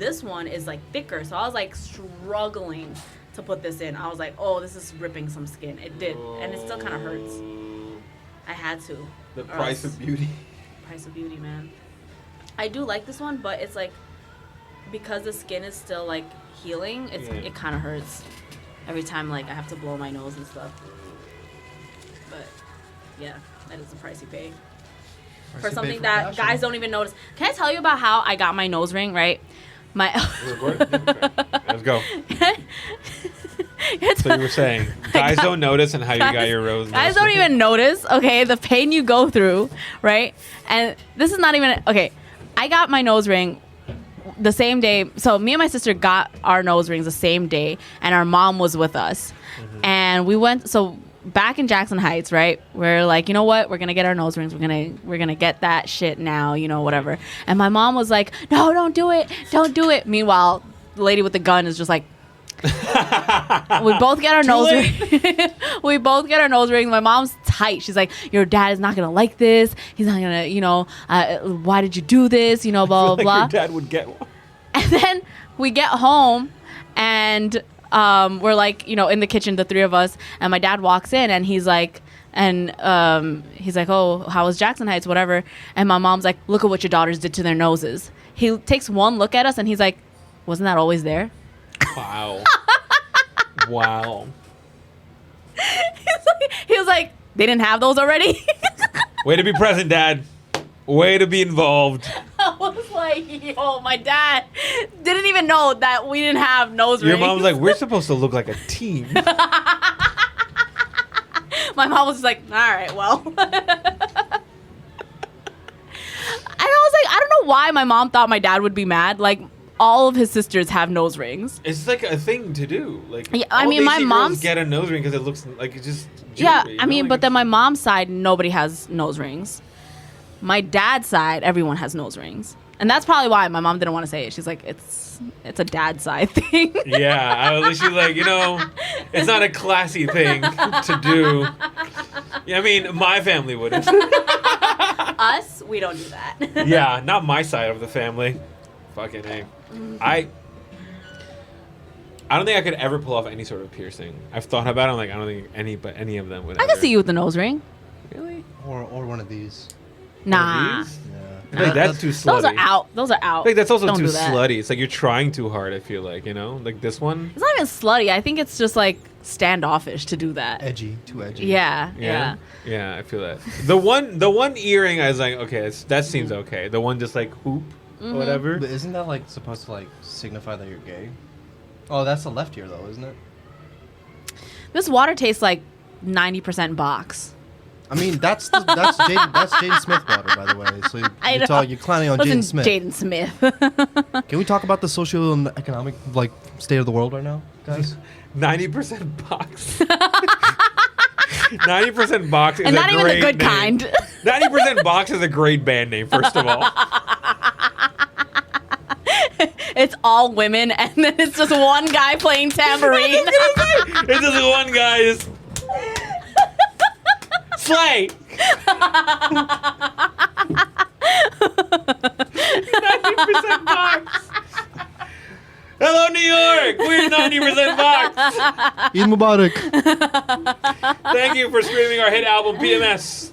this one is like thicker. So I was like struggling to put this in. I was like, oh, this is ripping some skin. It did. And it still kind of hurts. I had to. The price of beauty. Price of beauty, man. I do like this one, but it's like, because the skin is still like healing, it kind of hurts every time like I have to blow my nose and stuff. But yeah, that is the price you pay for something that guys don't even notice. Can I tell you about how I got my nose ring? Right, Let's go. So you were saying guys don't notice, and how you got your rose. Guys don't even notice. Okay, the pain you go through, right? And this is not even okay. I got my nose ring the same day. So me and my sister got our nose rings the same day, and our mom was with us. And we went. So back in Jackson Heights, right? We're like, you know what? We're gonna get our nose rings. We're gonna get that shit now. You know, whatever. And my mom was like, no, don't do it. Don't do it. Meanwhile, the lady with the gun is just like. We both get our nose rings. We both get our nose rings. My mom's tight. She's like, your dad is not gonna like this. He's not gonna, you know, why did you do this? You know, blah blah blah. Your dad would get one. And then we get home, and we're like, you know, in the kitchen, the three of us, and my dad walks in, and he's like, oh, how was Jackson Heights, whatever. And my mom's like, look at what your daughters did to their noses. He takes one look at us, and he's like, wasn't that always there? Wow. Wow. He was like, they didn't have those already? Way to be present, Dad. Way to be involved. I was like, yo, my dad didn't even know that we didn't have nose rings. Your mom's like, we're supposed to look like a team. My mom was just like, all right, well. And I was like, I don't know why my mom thought my dad would be mad. Like, all of his sisters have nose rings. It's like a thing to do. Like, yeah, I mean, my mom's get a nose ring because it looks like it's just jewelry, yeah. I like mean, but then my mom's side, nobody has nose rings. My dad's side, everyone has nose rings, and that's probably why my mom didn't want to say it. She's like, it's a dad side thing. Yeah, she's like, you know, it's not a classy thing to do. Yeah, I mean, my family wouldn't. Us, we don't do that. Yeah, not my side of the family. Fucking A. I don't think I could ever pull off any sort of piercing. I've thought about it. I'm like, I don't think any of them would. I can see you with the nose ring. Really? Or one of these. Nah. One of these? Yeah. Like, that's too slutty. Those are out. Like, that's also Don't too do that. slutty. It's like you're trying too hard, I feel like, you know? Like this one. It's not even slutty. I think it's just like standoffish to do that. Edgy, too edgy. Yeah. Yeah, I feel that. The one earring, I was like, okay, that seems okay. The one just like hoop or whatever. But isn't that like supposed to like signify that you're gay? Oh, that's the left ear though, isn't it? This water tastes like 90% box. I mean, that's Jaden Smith water, by the way. So you're clowning on Jaden Smith. Jaden Smith. Can we talk about the social and economic like state of the world right now, guys? 90% box. 90% box is and not even the good name. kind. 90% box is a great band name, first of all. It's all women, and then it's just one guy playing tambourine. It's just one guy is Slay. 90% box. Hello, New York. We're 90% box. Eid Mubarak. Thank you for streaming our hit album PMS.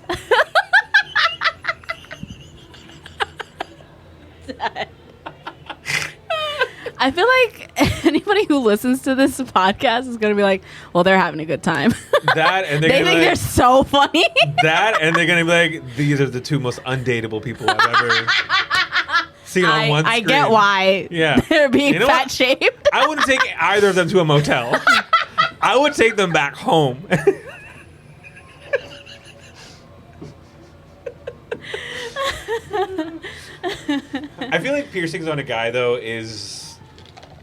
I feel like anybody who listens to this podcast is gonna be like, "Well, they're having a good time." That and they think they're so funny. That and they're gonna be like, "These are the two most undateable people I've ever seen on one screen." I get why. Yeah, they're being fat shaped. I wouldn't take either of them to a motel. I would take them back home. I feel like piercings on a guy though is.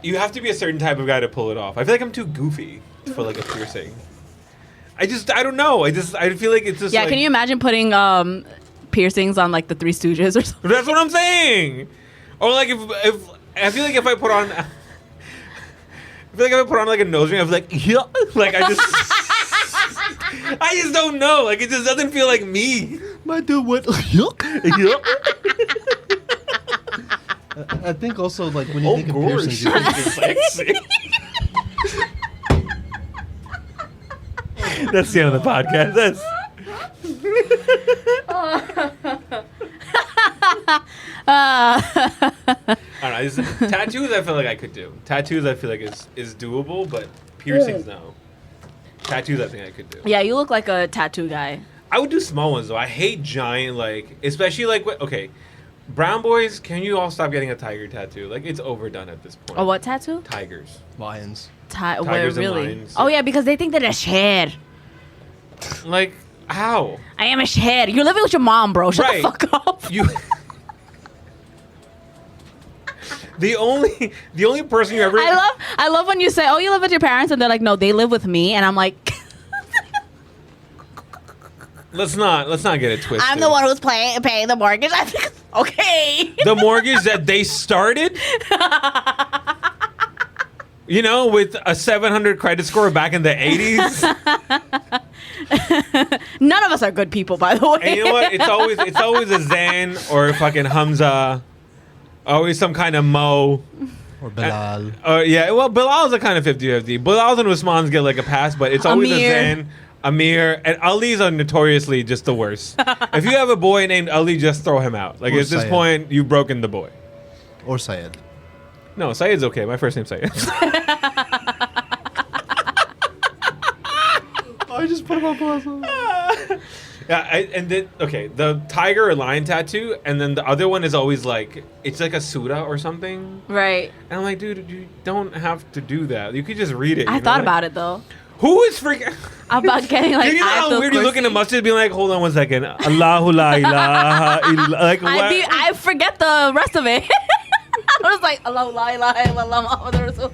You have to be a certain type of guy to pull it off. I feel like I'm too goofy for like a piercing. I don't know. I feel like it's just yeah. Like, can you imagine putting piercings on like the Three Stooges or something? That's what I'm saying. Or like if I feel like if I put on, like a nose ring, I'm like yeah, like I just don't know. Like it just doesn't feel like me. My dude went yuck. I think also like when you think of gosh, piercings, you think sexy. That's the end of the podcast. That's. I don't know. Tattoos, I feel like I could do. Tattoos, I feel like is doable, but piercings, no. Tattoos, I think I could do. Yeah, you look like a tattoo guy. I would do small ones though. I hate giant, like, especially like okay, brown boys. Can you all stop getting a tiger tattoo? Like, it's overdone at this point. A what tattoo? Tigers. lions. Tigers Wait, and really? lions. Oh yeah, because they think that it's hair. Like, how? I am a hair. You're living with your mom, bro. Shut Right. the fuck up. You. The only person you ever. I love when you say, "Oh, you live with your parents," and they're like, "No, they live with me," and I'm like, Let's not get it twisted. "I'm the one who's paying the mortgage." I'm like, okay. The mortgage that they started. You know, with a 700 credit score back in the 80s. None of us are good people, by the way. And you know what? It's always a Zan or a fucking Hamza. Always some kind of Mo. Or Bilal. Yeah, well, Bilal's a kind of 50-50. Bilal and Usman's get like a pass, but it's always Amir. a Zan, Amir, and Ali's are notoriously just the worst. If you have a boy named Ali, just throw him out. Like, Or at this Syed. point, you've broken the boy. Or Syed. No, Syed's okay. My first name's Syed. I just put him on pause. Yeah, the tiger or lion tattoo, and then the other one is always like, it's like a surah or something. Right. And I'm like, dude, you don't have to do that. You could just read it. I thought about it though. Who is freaking... About getting like. you know how Ayatul weird you look in the Kursi? masjid being like, hold on one second. Allahu la ilaha illa... Like, what? I forget the rest of it. I was like, Allahu la ilaha illallah Muhammadur Rasul.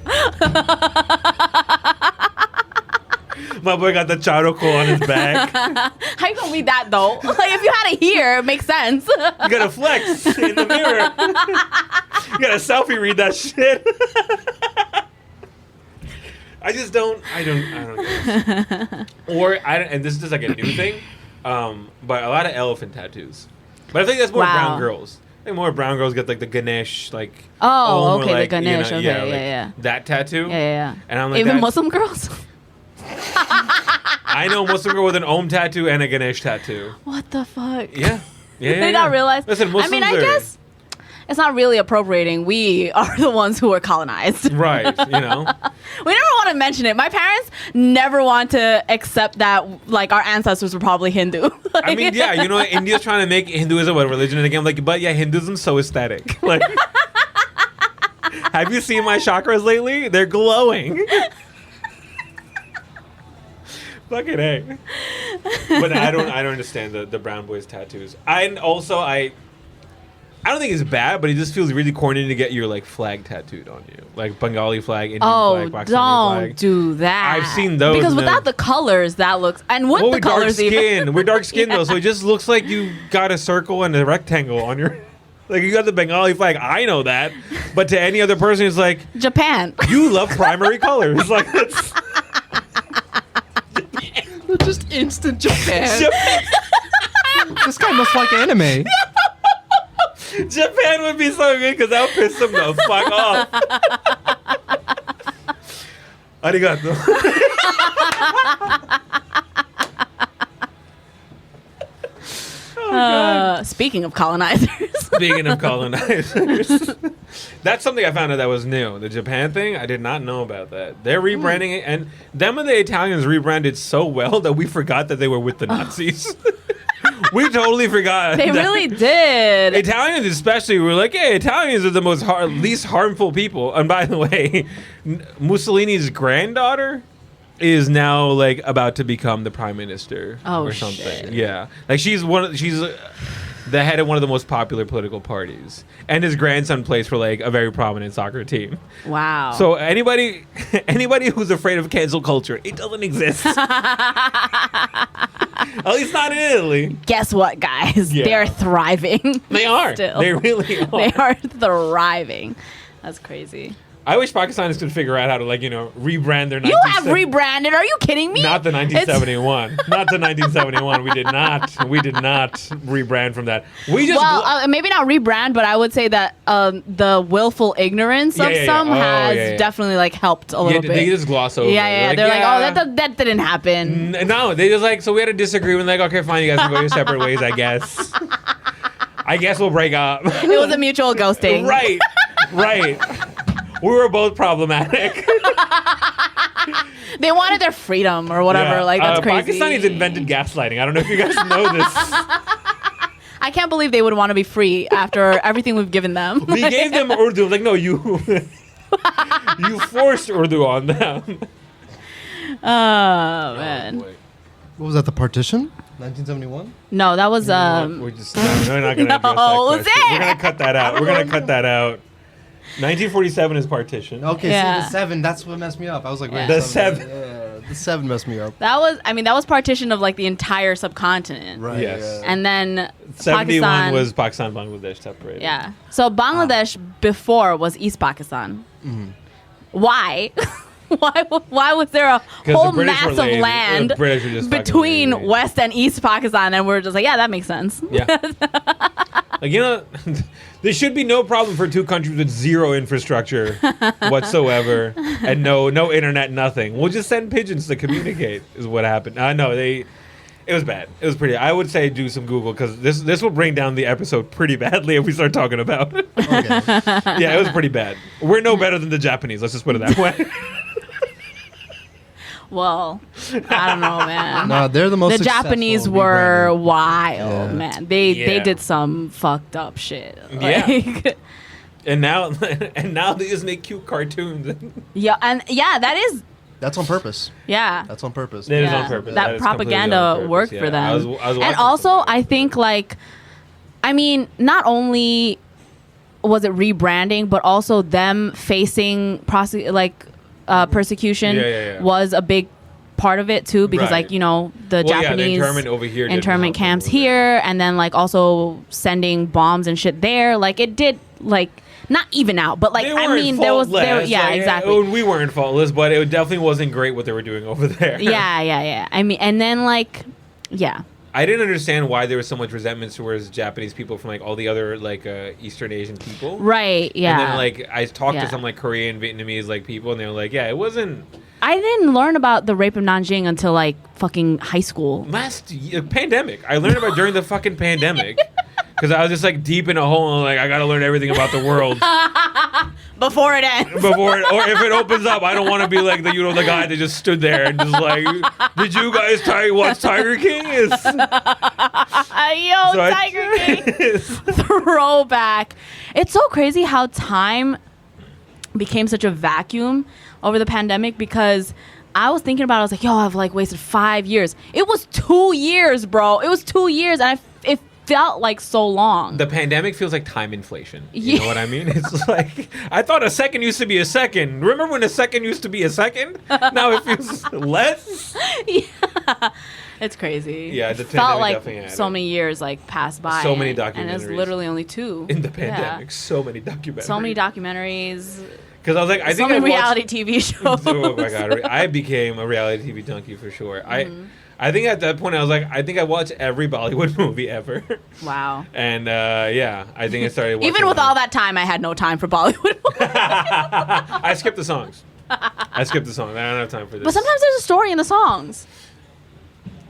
My boy got the charoko on his back. How you gonna read that though? Like, if you had it here, it makes sense. You gotta flex in the mirror. You gotta selfie read that shit. I don't get it. And this is just like a new thing, but a lot of elephant tattoos. But I think that's more Wow. brown girls. I think more brown girls get like the Ganesh, like Oh, or okay, the like, Ganesh, okay, like, yeah. that tattoo. Yeah. And I'm like, Even that's- Muslim girls? I know a Muslim girl with an Om tattoo and a Ganesh tattoo. What the fuck? Yeah. They not realize. Listen, Muslims I mean, I are- guess it's not really appropriating. We are the ones who are colonized. Right, you know. We never want to mention it. My parents never want to accept that, like, our ancestors were probably Hindu. I mean, yeah, you know, India's trying to make Hinduism a religion, and again, like, but yeah, Hinduism's so aesthetic. Like, have you seen my chakras lately? They're glowing. Fucking A. But I don't understand the brown boys tattoos. I don't think it's bad, but it just feels really corny to get your like flag tattooed on you, like Bengali flag, Indian Oh, flag, Pakistani don't flag. do that. I've seen those, because and without then- the colors, that looks and with Well, the we're dark colors even. skin. We're dark skinned Yeah. though, so it just looks like you got a circle and a rectangle on your. Like you got the Bengali flag. I know that, but to any other person, it's like Japan. you love primary colors. Like that's. Just instant Japan. Japan, This guy must like anime. Japan would be so good because that would piss them the fuck off. Arigato. Speaking of colonizers. Speaking of colonizers, that's something I found out that was new. The Japan thing, I did not know about that. They're rebranding it, and them and the Italians rebranded so well that we forgot that they were with the Nazis. We totally forgot. They that- really did. Italians especially were like, hey, Italians are the most least harmful people. And by the way, Mussolini's granddaughter is now like about to become the prime minister Oh, or something. shit. Yeah, like she's the head of one of the most popular political parties, and his grandson plays for like a very prominent soccer team. Wow. So anybody who's afraid of cancel culture, it doesn't exist. At least not in Italy. guess what, guys? Yeah. They're thriving. They are. Still. They really are. They are thriving. That's crazy. I wish Pakistanis could figure out how to rebrand their. You have rebranded. Are you kidding me? Not the 1971. Not the 1971. We did not. We did not rebrand from that. We just maybe not rebrand, but I would say that the willful ignorance of some has definitely helped a little bit. They just gloss over. Yeah. They're that didn't happen. No, they just so we had a disagreement. Okay, fine, you guys can go your separate ways. I guess. I guess we'll break up. It was a mutual ghosting. Right. We were both problematic. They wanted their freedom or whatever. That's crazy. Pakistanis invented gaslighting. I don't know if you guys know this. I can't believe they would want to be free after everything we've given them. We gave them Urdu. No, you forced Urdu on them. Oh, man. Boy. What was that? The partition? 1971? No, that was We're just we're not gonna address that question. We're gonna cut that out. We're gonna cut that out. 1947 is partition. Okay, Yeah. see the 7. That's what messed me up. I was like, wait, The 7. Yeah, the 7 messed me up. that was partition of the entire subcontinent. Right. Yes. Yeah. And then 71 Pakistan was Pakistan, Bangladesh separated. Yeah. So Bangladesh before was East Pakistan. Mm-hmm. Why? Why was there a 'Cause whole the British mass were of lazy. land The British were just fucking between lazy. West and East Pakistan, and we're just yeah, that makes sense. Yeah. There should be no problem for two countries with zero infrastructure whatsoever and no internet, nothing. We'll just send pigeons to communicate. Is what happened. No, it was bad. It was pretty. I would say do some Google because this will bring down the episode pretty badly if we start talking about it. Okay. Yeah, it was pretty bad. We're no better than the Japanese. Let's just put it that way. Well, I don't know, man. No, they're the most The successful Japanese were rebranding. wild, Yeah. man. They Yeah. did some fucked up shit. Yeah. And now they just make cute cartoons. That is That's on purpose. That's on purpose. It is on purpose. That is completely on propaganda purpose, worked yeah. for them. I was And watching also, something. I think not only was it rebranding, but also them facing persecution Yeah. was a big part of it too, because Right. the the Japanese internment over here, didn't internment help them camps over there. here, and then also sending bombs and shit there. It did not even out, but They weren't there was faultless. exactly. We weren't faultless, but it definitely wasn't great what they were doing over there. yeah. I mean, and then I didn't understand why there was so much resentment towards Japanese people from all the other Eastern Asian people. right, yeah. And then I talked Yeah. to some Korean, Vietnamese people, and they were like, yeah, it wasn't I didn't learn about the rape of Nanjing until fucking high school. last pandemic. I learned about it during the fucking pandemic. Because I was just deep in a hole and I gotta learn everything about the world Before it ends. or if it opens up, I don't want to be the guy that just stood there and just did you guys watch Tiger King? Tiger King. Throwback. It's so crazy how time became such a vacuum over the pandemic, because I was thinking about it. I was like, yo, I've wasted 5 years. It was 2 years, bro. It was 2 years, and it felt so long. The pandemic feels like time inflation. You know what I mean? It's I thought a second used to be a second. Remember when a second used to be a second? Now it feels less. Yeah. It's crazy. Yeah, the It felt pandemic definitely had so it. many years passed by. So many and it's documentaries. literally only 2 In the pandemic, Yeah. so many documentaries. So many documentaries. Because I was I So think many I watched, reality TV shows. Oh my god, I became a reality TV junkie for sure. I think at that point I was I think I watched every Bollywood movie ever. Wow. And I think I started watching Even with all that time, I had no time for Bollywood. I skipped the songs. I don't have time for this. But sometimes there's a story in the songs.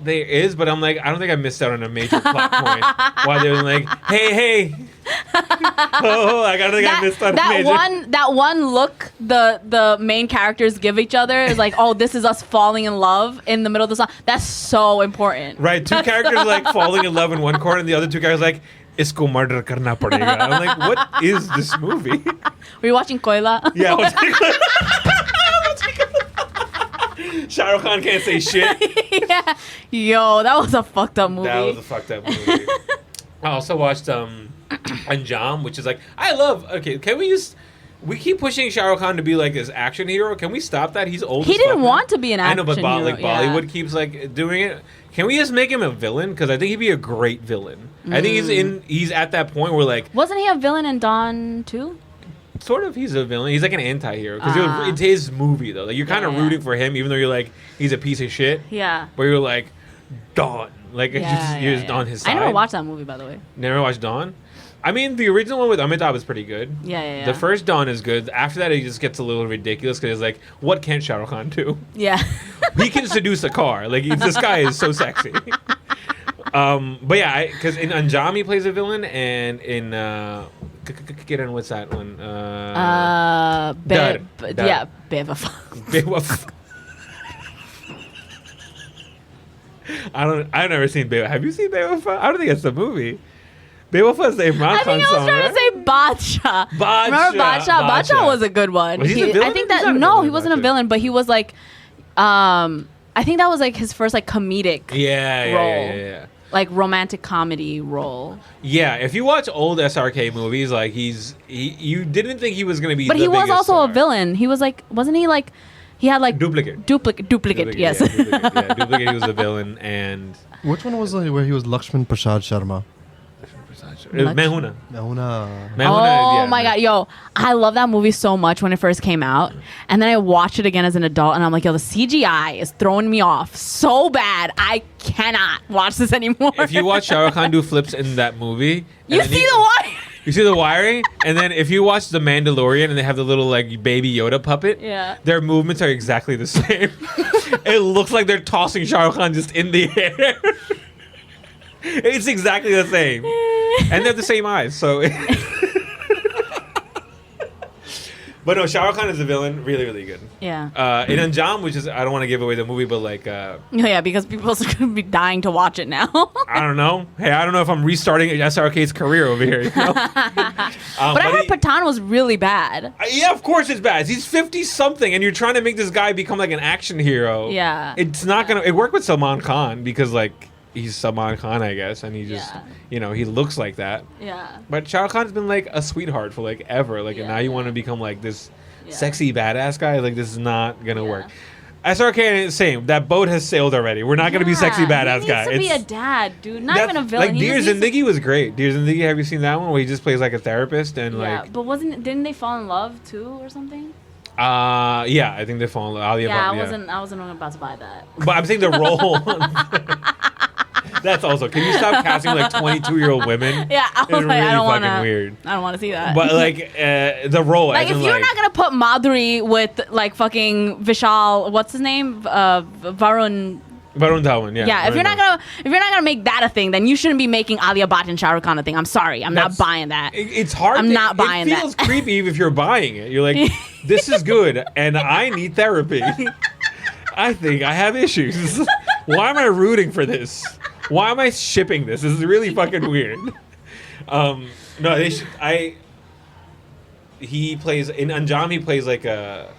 There is, but I'm I don't think I missed out on a major plot point while they were hey. I gotta think I missed out on a major. That one look the main characters give each other is oh, this is us falling in love in the middle of the song. That's so important. Right, two characters falling in love in one corner, and the other two characters Isko murder karna padega. I'm what is this movie? Were you watching Koila? Yeah, I was Shah Rukh Khan can't say shit. Yeah. Yo, that was a fucked up movie. That was a fucked up movie. I also watched Anjam, which is I love. Okay, can we we keep pushing Shah Rukh Khan to be this action hero. Can we stop that? He's old. He as didn't fuck want now. to be an I know, action but hero. Bollywood keeps doing it. Can we just make him a villain? Because I think he'd be a great villain. I think he's at that point where Wasn't he a villain in Dawn too? sort of he's a villain. He's like an anti-hero because it's his movie though. Like you're kind of Yeah, rooting for him, even though you're like he's a piece of shit. Yeah. But you're like Dawn. Like you're just on his side. I never watched that movie, by the way. Never watched Dawn. I mean, the original one with Amitabh is pretty good. Yeah. The first Dawn is good. After that, it just gets a little ridiculous because it's like, what can't Shah Rukh Khan do? Yeah. He can seduce a car. Like this guy is so sexy. But yeah, because in Anjam he plays a villain, and in get on what's that one? Yeah, Bewafah. I've never seen Bewafah. Have you seen Bewafah? I don't think it's the movie. Bewafah is the Imran Khan song. I was trying to say Badshah. Remember Badshah? Badshah was a good one. Was he a villain? I think that no, he wasn't a villain, but he was like, I think that was like his first like comedic role. Yeah. Like romantic comedy role. Yeah, if you watch old SRK movies, like you didn't think he was gonna be. But he was also a villain. He was like, wasn't he like? He had like Duplicate. Yes. Duplicate. He was a villain, and which one was it where he was Lakshman Prasad Sharma? Mehuna. Oh my god, yo, I love that movie so much when it first came out, and then I watched it again as an adult, and I'm like, yo, the CGI is throwing me off so bad. I cannot watch this anymore. If you watch Shah Rukh Khan do flips in that movie, you see the wire. You see the wiring, and then if you watch The Mandalorian and they have the little like baby Yoda puppet, their movements are exactly the same. It looks like they're tossing Shah Rukh Khan just in the air. It's exactly the same, and they have the same eyes. So, but no, Shah Rukh Khan is a villain, really, really good. Yeah. In Anjam, which is I don't want to give away the movie, but like, yeah, because people are gonna be dying to watch it now. I don't know. Hey, I don't know if I'm restarting SRK's career over here. You know? But I heard Pathan was really bad. Yeah, of course it's bad. He's 50 something, and you're trying to make this guy become like an action hero. Yeah. It's not gonna. It worked with Salman Khan because like. He's Salman Khan, I guess, and he just, he looks like that. Yeah. But Shah Rukh Khan's been like a sweetheart for like ever, like, and now you want to become like this sexy badass guy. Like this is not gonna work. SRK, same. That boat has sailed already. We're not gonna be sexy badass guy. He needs to be a dad, dude. Not even a villain. Like Dear Zindagi was great. Dear Zindagi, have you seen that one where he just plays like a therapist and like? But didn't they fall in love too or something? Yeah, I think they fall in love. I wasn't about to buy that. But I'm saying the role. That's also. Can you stop casting like 22-year-old women? Yeah, I was it's like, really I don't want to. Weird. I don't want to see that. But like the role, like if you're not gonna put Madhuri with like fucking Vishal, what's his name, Varun Dhawan, yeah. Yeah, if you're not gonna make that a thing, then you shouldn't be making Alia Bhatt and Shah Rukh Khan a thing. I'm sorry, I'm not buying that. It's hard. I'm not buying that. It feels creepy if you're buying it. You're like, this is good, and I need therapy. I think I have issues. Why am I rooting for this? Why am I shipping this? This is really fucking weird. No, they should. He plays in Anjam. He plays like a.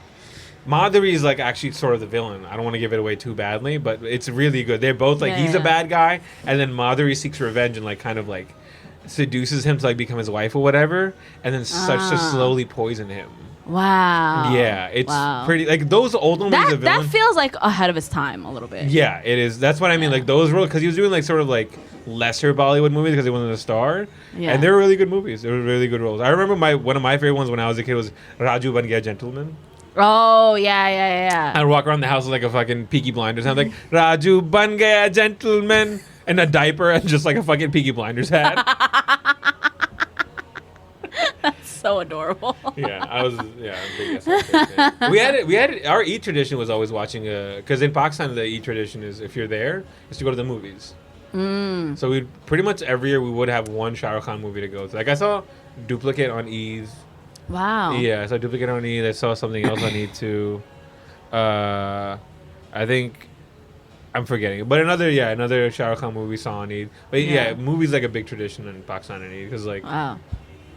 Madhuri is like actually sort of the villain. I don't want to give it away too badly, but it's really good. They're both like he's a bad guy, and then Madhuri seeks revenge and like kind of like seduces him to like become his wife or whatever, and then starts to slowly poison him. Wow. Yeah, it's pretty like those old movies. That feels like ahead of its time a little bit. Yeah, it is. That's what I mean. Like those roles, because he was doing like sort of like lesser Bollywood movies because he wasn't a star, and they were really good movies. They were really good roles. I remember one of my favorite ones when I was a kid was Raju Ban Gaya Gentleman. Oh yeah. I'd walk around the house with like a fucking Peaky Blinders. And I'm like Raju Ban Gaya Gentleman, and a diaper and just like a fucking Peaky Blinders hat. That's so adorable. Yeah, I was a big SRK. We had our Eid tradition was always watching because in Pakistan the Eid tradition is if you're there is to go to the movies. So we pretty much every year we would have one Shah Rukh Khan movie to go to. Like I saw Duplicate on Eid. Wow. Yeah, I saw Duplicate on Eid. I saw something else on Eid too. I think I'm forgetting, but another Shah Rukh Khan movie we saw on Eid. But yeah, movies like a big tradition in Pakistan and Eid because like. Wow.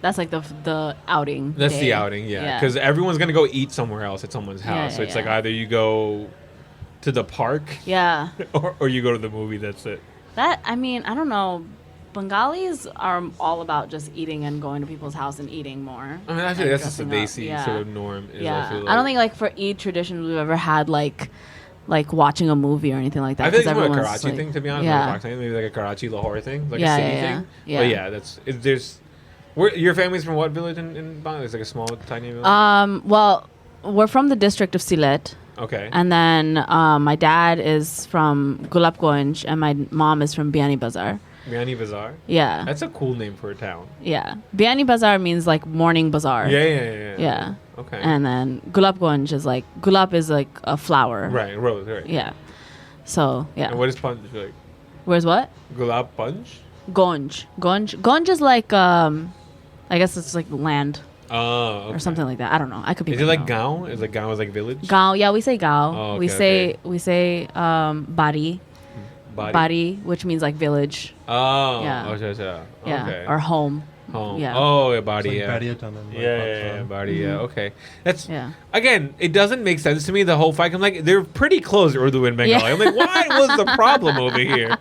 That's like the outing. That's the outing, yeah. Because everyone's gonna go eat somewhere else at someone's house. So it's like either you go to the park, or you go to the movie. That's it. I don't know. Bengalis are all about just eating and going to people's house and eating more. I mean, I feel like that's just a basic sort of norm. I don't think like for Eid traditions we've ever had like watching a movie or anything like that. I think it's more a Karachi thing, to be honest. Maybe like a Karachi Lahore thing, like a city thing. Yeah. But yeah, there's Your family's from what village in Bangladesh? It's like a small, tiny village? Well, we're from the district of Sylhet. Okay. And then my dad is from Gulabganj and my mom is from Biani Bazar. Biani Bazaar? Yeah. That's a cool name for a town. Yeah. Biani Bazar means like morning bazaar. Yeah. Okay. And then Gulabganj is like, gulab is like a flower. Right, rose, right. Yeah. So, yeah. And what is punch like? Where's what? Gulab punch? Gonj. Gonj is like, I guess it's like land. Oh, okay. Or something like that. I don't know. I could be Is it like Gaon? Is like Gaon is like village? Gaon, yeah, we say Gaon. Oh, we say Bari. Bari, which means like village. Oh, yeah. Yeah. Okay. Or home. Home. Yeah. Oh, yeah, Bari, It's yeah. like patio town and, like, Yeah, Bari, yeah. Okay. That's Yeah. again, it doesn't make sense to me. The whole fight. I'm like, they're pretty close, Urdu and Bengali. Yeah. I'm like, what was the problem over here?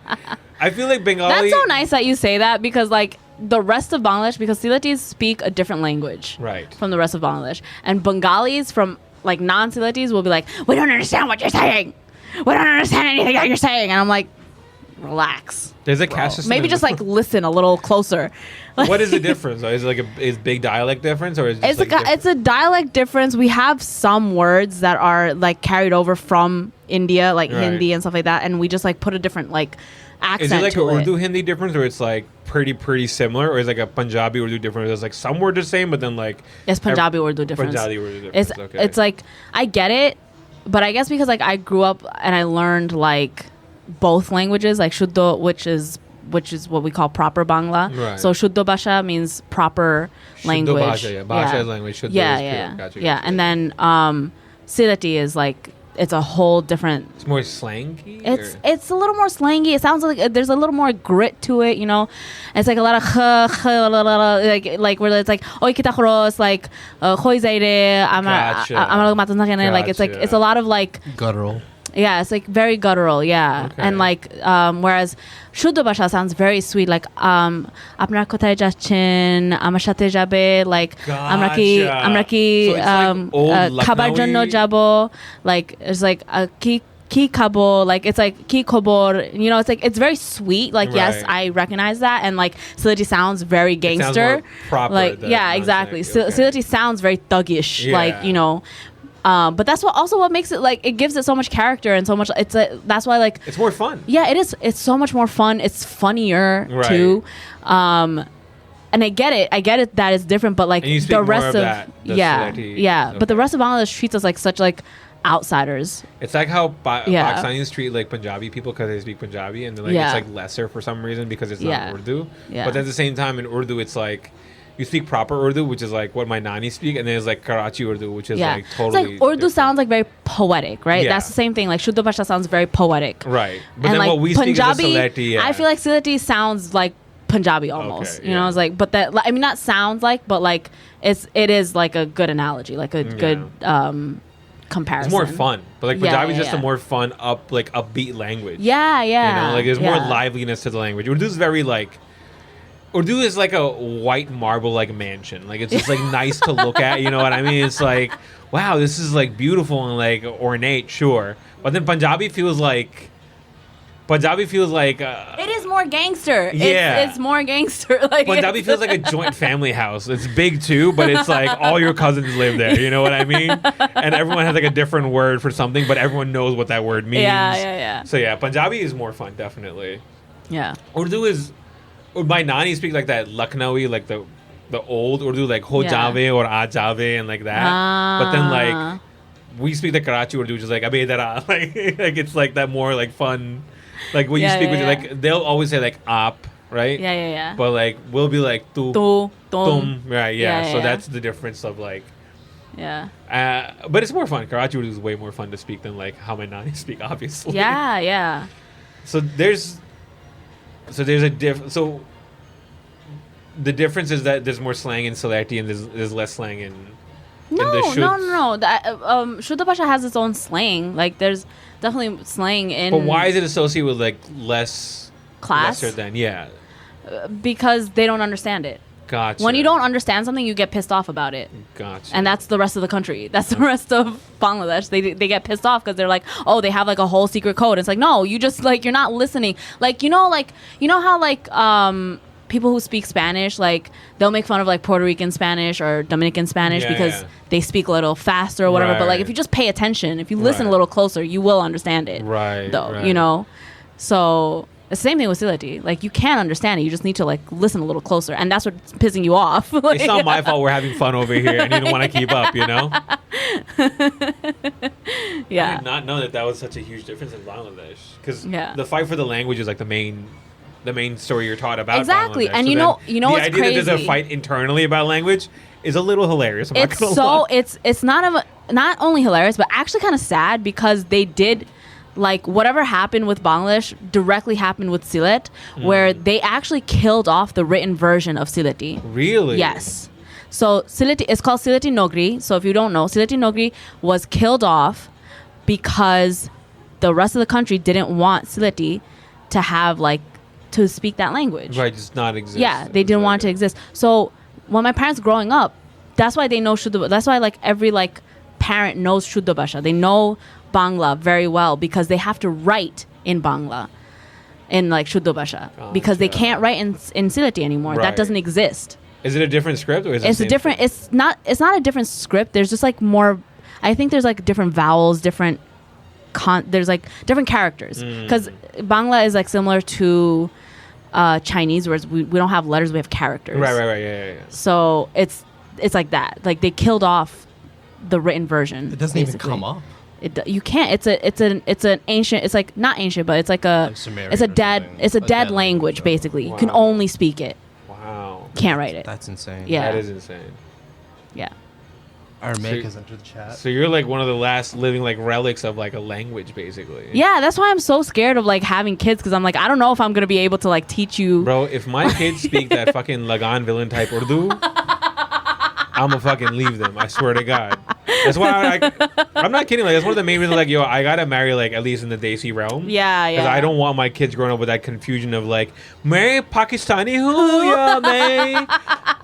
I feel like Bengali. That's so nice that you say that because like the rest of Bangladesh, because Sylhetis speak a different language Right. from the rest of Bangladesh, and Bengalis from like non-Sylhetis will be like, we don't understand what you're saying. We don't understand anything that you're saying, and I'm like, relax. There's a caste system. Maybe just like listen a little closer. What is the difference? Is it like is big dialect difference or is it just It's a dialect difference. We have some words that are like carried over from India, like Right. Hindi and stuff like that, and we just like put a different like accent Is it like to an Urdu it. Hindi difference or it's like pretty similar or is it like a Punjabi Urdu difference? It's like some words are the same but then like It's Punjabi Urdu difference. Punjabi Urdu difference. It's like I get it, but I guess because like I grew up and I learned like both languages, like Shuddha, which is what we call proper Bangla. Right. So Shuddha Bhasha means proper language. Bhasha, yeah. Bhasha is language. Shuddha yeah, is pure. yeah, Gotcha, yeah. gotcha. And then Sylheti is like it's a whole different. It's more slangy. It's a little more slangy. It sounds like there's a little more grit to it, you know. It's like a lot of like where it's like oi kita khoros like khoi zaire Gotcha. like it's a lot of like Guttural. yeah, it's like very guttural, yeah. Okay. And like whereas Shuddha Bhasha sounds very sweet, like আপনার কোথায় যাচ্ছেন আমার সাথে যাবে, like আমরা কি So it's like old খাবার জন্য Lucknowi- যাব, like it's like কি খাবো, like it's like কি খবর, you know, it's like it's very sweet, like yes, Right. I recognize that, and like Sylheti sounds very sounds gangster, more proper like than yeah, non-slang. exactly. Okay. Sylheti sounds very thuggish, like Yeah. you know. But that's what makes it like it gives it so much character and so much. That's why like It's more fun. yeah, it is. It's so much more fun. It's funnier Right. too. And I get it that it's different, but like And you speak the more rest of of that, the yeah, Sylheti- yeah. But the okay. rest of Bangladesh treats us like such like outsiders. It's like how Yeah. Pakistanis treat like Punjabi people because they speak Punjabi, and then like Yeah. it's like lesser for some reason because it's Yeah. not Urdu. Yeah. But at the same time, in Urdu, it's like you speak proper Urdu, which is like what my nani speak, and then there's like Karachi Urdu, which is Yeah, like totally. it's like Urdu different. sounds like very poetic, right? Yeah. That's the same thing. Like Shuddha Bhasha sounds very poetic. Right, but And then like what we Punjabi, speak is a Sylheti. Yeah. I feel like Sylheti sounds like Punjabi almost. Okay, you know, yeah. it's like, but that I mean, not sounds like, but like it is like a good analogy, like a good comparison. It's more fun, but like Yeah, Punjabi is yeah, just a yeah. more fun upbeat language. Yeah, yeah. You know, like there's more yeah. liveliness to the language. Urdu is very like. Urdu is like a white marble like mansion. Like it's just like nice to look at. You know what I mean? It's like, wow, this is like beautiful and like ornate, sure. But then Punjabi feels like. It is more gangster. Yeah. It's more gangster. Like Punjabi feels like a joint family house. It's big too, but it's like all your cousins live there. You know what I mean? And everyone has like a different word for something, but everyone knows what that word means. Yeah. So yeah, Punjabi is more fun, definitely. Yeah. Urdu is. My nani speaks like that Lucknowi, like the old Urdu, like ho Yeah. jave or aa jave and like that. But then like we speak the Karachi Urdu, which is like abe dara, like it's like that more like fun, like when you Yeah, speak yeah, with yeah. like they'll always say like aap, right? Yeah. But like we'll be like tu, Tum. right? Yeah. Yeah, So yeah. that's the difference of like. Yeah. But it's more fun. Karachi Urdu is way more fun to speak than like how my nani speak, obviously. Yeah. So there's a So the difference is that there's more slang in Sylheti and there's less slang in No. the Shuddha Bhasha has its own slang. Like there's definitely slang in. But why is it associated with like less Class? lesser than? Yeah. Because they don't understand it. Gotcha. When you don't understand something, you get pissed off about it. Gotcha. And that's the rest of the country. That's the rest of Bangladesh. They get pissed off because they're like, oh, they have like a whole secret code. It's like, no, you just like you're not listening. Like you know how like people who speak Spanish, like they'll make fun of like Puerto Rican Spanish or Dominican Spanish because they speak a little faster or whatever. But like if you just pay attention, if you listen a little closer, you will understand it. Right. Though, you know? So it's the same thing with Silati. Like you can understand it. You just need to like listen a little closer. And that's what's pissing you off. Like, it's not my fault we're having fun over here and you don't want to keep up, you know? Yeah. I did not know that was such a huge difference in Bangladesh. Because the fight for the language is like the main story you're taught about. Exactly. Bangladesh. And so you know the what's idea crazy? that there's a fight internally about language is a little hilarious. It's not only hilarious, but actually kind of sad because they did like whatever happened with Bangladesh directly happened with Sylhet, where they actually killed off the written version of Sylheti. Really? Yes. So Sylheti, it's called Sylheti Nogri. So if you don't know, Sylheti Nogri was killed off because the rest of the country didn't want Sylheti to have like to speak that language. Right, just not exist. Yeah, they didn't want it to exist. So when my parents growing up, that's why they know Shuddha. That's why like every like parent knows Shuddha Bhasha. They know Bangla very well because they have to write in Bangla, in like Shuddha Bhasha, because they can't write in Sylheti anymore. Right. That doesn't exist. Is it a different script or is it? It's a different. It's not a different script. There's just like more. I think there's like different vowels, different. There's like different characters because Bangla is like similar to Chinese, whereas we don't have letters, we have characters. Right. Yeah. So it's like that. Like they killed off the written version. It doesn't even come up. You can't. It's an ancient. It's like not ancient, but it's like a. Like it's a dead language basically. Wow. You can only speak it. Wow. Can't write it. That's insane. Yeah. That is insane. Yeah. Aramaic has entered the chat. So you're like one of the last living like relics of like a language, basically. Yeah, that's why I'm so scared of like having kids because I'm like I don't know if I'm gonna be able to like teach you. Bro, if my kids speak that fucking Lagan villain type Urdu, I'm gonna fucking leave them. I swear to God. That's why I'm not kidding. Like that's one of the main reasons. Like yo, I gotta marry like at least in the Desi realm. Yeah. Because I don't want my kids growing up with that confusion of like, मैं Pakistani हूँ या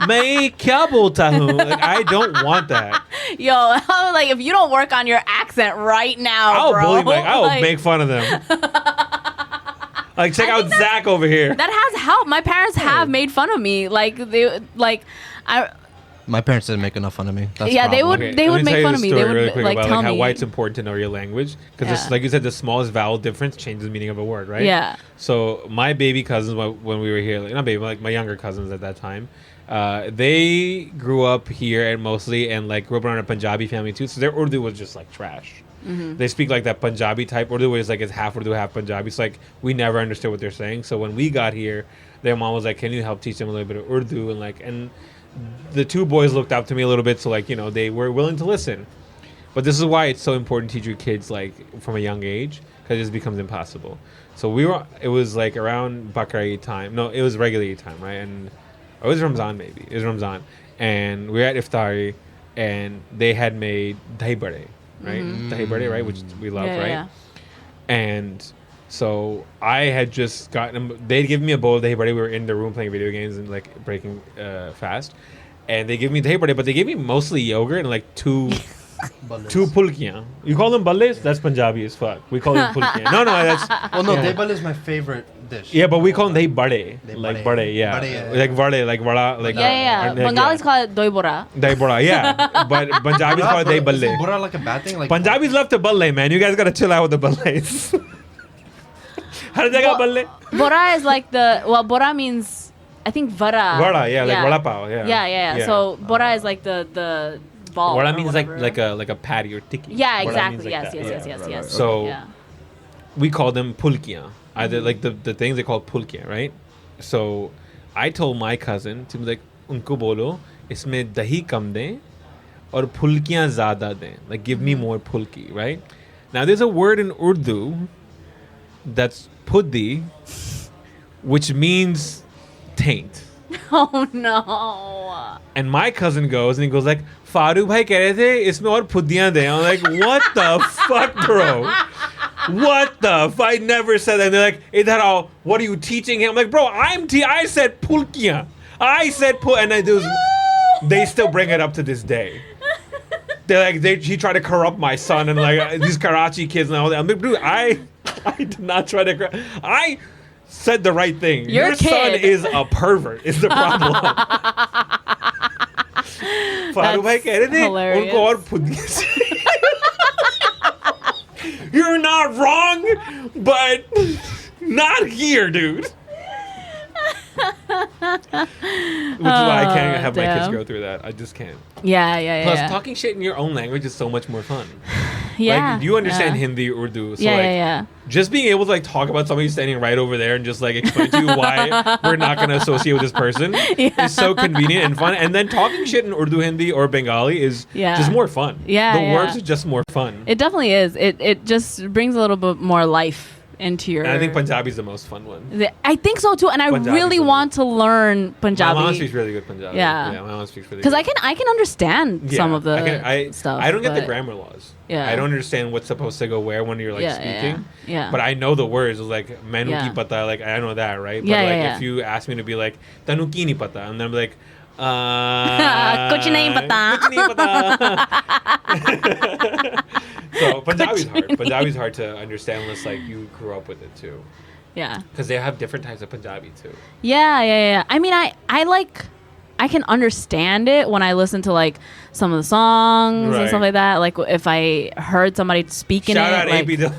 मैं क्या बोलता हूँ. Like I don't want that. Yo, I'm like if you don't work on your accent right now, I'll make fun of them. Like check out Zach over here. That has helped. My parents have made fun of me. My parents didn't make enough fun of me. That's they would make fun of me. They would really like about, tell me how why it's important to know your language because like you said, the smallest vowel difference changes the meaning of a word, right? Yeah. So my baby cousins when we were here, like not baby, like my younger cousins at that time, they grew up here and mostly and like grew up around a Punjabi family too. So their Urdu was just like trash. Mm-hmm. They speak like that Punjabi type Urdu where it's like it's half Urdu, half Punjabi. It's like we never understood what they're saying. So when we got here, their mom was like, "Can you help teach them a little bit of Urdu?" And the two boys looked up to me a little bit, so like you know they were willing to listen. But this is why it's so important to teach your kids like from a young age because it just becomes impossible. So it was like around Bakr Eid time. No, it was regular Eid time, right? And it was Ramzan maybe. It was Ramzan, and we were at Iftari, and they had made dahi bade, right? Dahi bade, right? Which we love, right? Yeah. And so I had just they'd given me a bowl of dahi bade. We were in the room playing video games and like breaking fast. And they give me dahi bade, but they gave me mostly yogurt and like two pulkiyan. You call them balles? That's Punjabi as fuck. We call them pulkiyan. No, that's... Well, no, dahi bade is my favorite dish. Yeah, but we call them dahi bade. Like bade, yeah. Like vade, like vada. Like, Bengalis call it doi bora. Dahi bora, yeah. But Punjabis call it dahi balle. Is bora like a bad thing? Like Punjabis love to balle, man. You guys gotta chill out with the balles. How did they get balle? Bora is like bora means... I think vada. Vada, yeah, like vada pav, yeah. Yeah. So bora is like the ball. Vada means like a patty or tikki. Yeah, exactly. Yes. So we call them pulkiyan. Either like the things they call pulkiyan, right? So I told my cousin to be like, unko bolo, isme dahi kam dein aur pulkiyan zyada dein. Like give me more pulki, right? Now there's a word in Urdu that's puddi, which means taint. Oh no. And my cousin goes and he goes like, Farooq bhai keh rahe the isme aur puddiyan de. I'm like, what the fuck, bro? What the I never said that. And they're like, Idhar, what are you teaching him? I'm like, bro, I said pulkiyan. I said and they still bring it up to this day. They're like, he tried to corrupt my son and like these Karachi kids and all that. I'm like, dude, I did not try to said the right thing. Your Your son kid. is a pervert. Is the problem? Farooq bhai keh rahe the, hilarious. unko aur phudis. You're not wrong, but not here, dude. Which is why I can't have my kids damn. go through that. I just can't. Yeah. Plus, yeah. talking shit in your own language is so much more fun. Yeah. Like, you understand yeah. Hindi, Urdu. So Yeah, like, yeah. just being able to like talk about somebody standing right over there and just like explain to you why we're not going to associate with this person is so convenient and fun. And then talking shit in Urdu, Hindi, or Bengali is Yeah. just more fun. Yeah, The yeah. words are just more fun. It definitely is. It just brings a little bit more life into your. And I think Punjabi is the most fun one. I think so too, and I Punjabi's really the want to learn Punjabi. My mom speaks really good Punjabi. Yeah. My mom speaks really Because good. I can understand some of the stuff. I don't get the but- grammar laws. Yeah. I don't understand what's supposed to go where when you're like Yeah, speaking. yeah. But I know the words like menu Yeah. ki pata, like I know that, right? But Yeah, like yeah. if you ask me to be like tanu ki nahi pata, and then I'm like Kuch nahi pata. Kuch nahi pata. So Punjabi's hard. Punjabi's hard to understand unless like you grew up with it too. Yeah. Because they have different types of Punjabi too. Yeah. I mean, I can understand it when I listen to like some of the songs and Right. stuff like that. Like if I heard somebody speaking Shout it, out like, AB Dillon.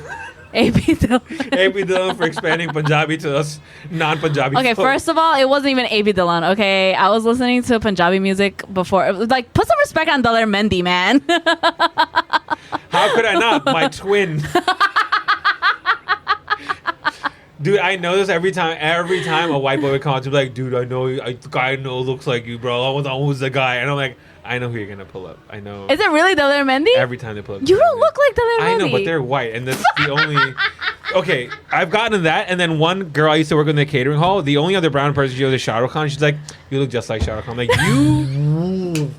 AP Dillon. AB Dillon for expanding Punjabi to us non-Punjabi Okay, folks. first of all, it wasn't even AP Dillon. Okay, I was listening to Punjabi music before. It was like, put some respect on Daler Mendy, man. How could I not? My twin. Dude, I know this every time a white boy would come up to be like, dude, I know you, the guy I know looks like you, bro. I was who's the guy, and I'm like, I know who you're gonna pull up. I know. Is it really Daler Mendy? Every time they pull up. You don't look like Daler Mendy. I know, but they're white, and that's the only. Okay, I've gotten that, and then one girl I used to work with in the catering hall. The only other brown person she was is Shah Rukh Khan. She's like, you look just like Shah Rukh Khan. I'm like, you.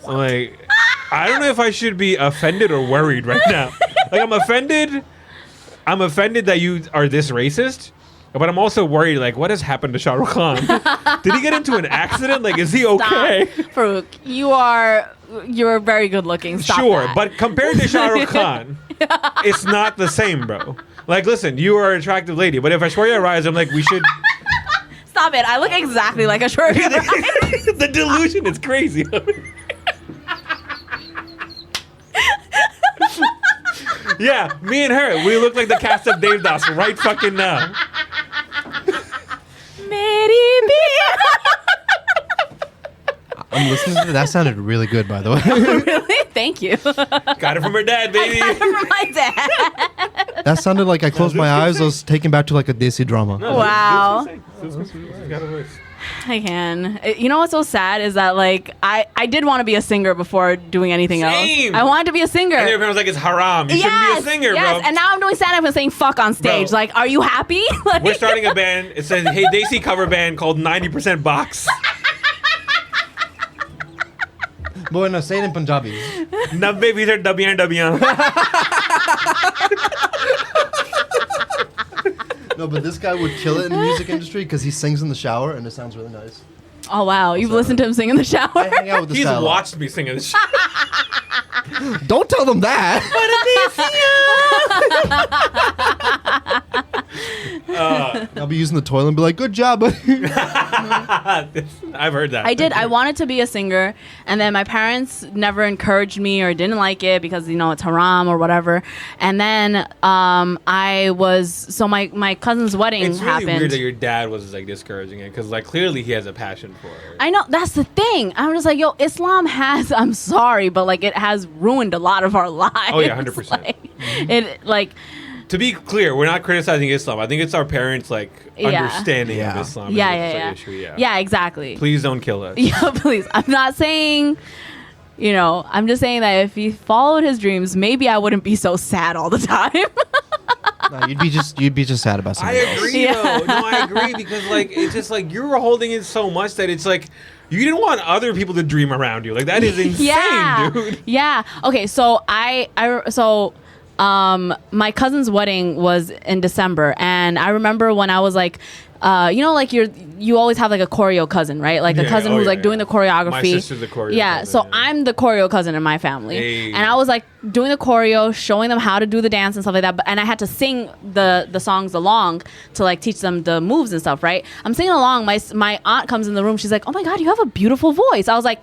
I'm like, I don't know if I should be offended or worried right now. Like, I'm offended. I'm offended that you are this racist, but I'm also worried. Like, what has happened to Shah Rukh Khan? Did he get into an accident? Like, is he okay? Stop. Farooq, you're very good looking. Stop Sure, that. but compared to Shah Rukh Khan, it's not the same, bro. Like, listen, you are an attractive lady, but if Aishwarya Rai, I'm like, we should. Stop it. I look exactly like a short guy. The delusion is crazy. Yeah, me and her, we look like the cast of Devdas right fucking now. Maybe. I'm listening to that. That sounded really good, by the way. Really? Thank you. Got it from her dad, baby. From my dad. That sounded like I closed my eyes. I was taken back to like a Desi drama. No, Wow. She's got a voice. I can. You know what's so sad is that like I did want to be a singer before doing anything Same. else. I wanted to be a singer. And everyone was like, it's haram. You shouldn't be a singer, yes. bro. And now I'm doing stand up and saying fuck on stage. Bro. Like, are you happy? Like, We're starting a band. It's a Hey Desi cover band called 90% Box. Boy, no, say it in Punjabi. 90% dabiyan. No, but this guy would kill it in the music industry because he sings in the shower and it sounds really nice. oh wow, you've Sorry. listened to him sing in the shower. I hang out with this He's guy a lot. watched me sing this shit. Don't tell them that. I'll be using the toilet and be like, good job, buddy. I've heard that. I did. I wanted to be a singer, and then my parents never encouraged me or didn't like it because it's haram or whatever. And then my cousin's wedding It's really happened. weird that your dad was like discouraging it because like clearly he has a passion for it. I know, that's the thing. I'm just like, yo, Islam has. I'm sorry, but like it has ruined a lot of our lives. Oh, yeah, 100%. Like, it like. To be clear, we're not criticizing Islam. I think it's our parents like Yeah. understanding Yeah. of Islam. Yeah, is yeah, the yeah. issue, yeah. Yeah, exactly. Please don't kill us. Yeah, please. I'm not saying, I'm just saying that if he followed his dreams, maybe I wouldn't be so sad all the time. No, you'd be just sad about I something else. agree Yeah. though. No, I agree because like it's just like you were holding it so much that it's like you didn't want other people to dream around you. Like that is insane, yeah. dude. Yeah. Okay, so my cousin's wedding was in December, and I remember when I was like, you know, like you always have like a choreo cousin, right? Like a cousin who's like doing the choreography. My sister's the choreo cousin, so I'm the choreo cousin in my family. Hey. And I was like doing the choreo, showing them how to do the dance and stuff like that. And I had to sing the songs along to like teach them the moves and stuff, right? I'm singing along. My aunt comes in the room. She's like, "Oh my God, you have a beautiful voice." I was like,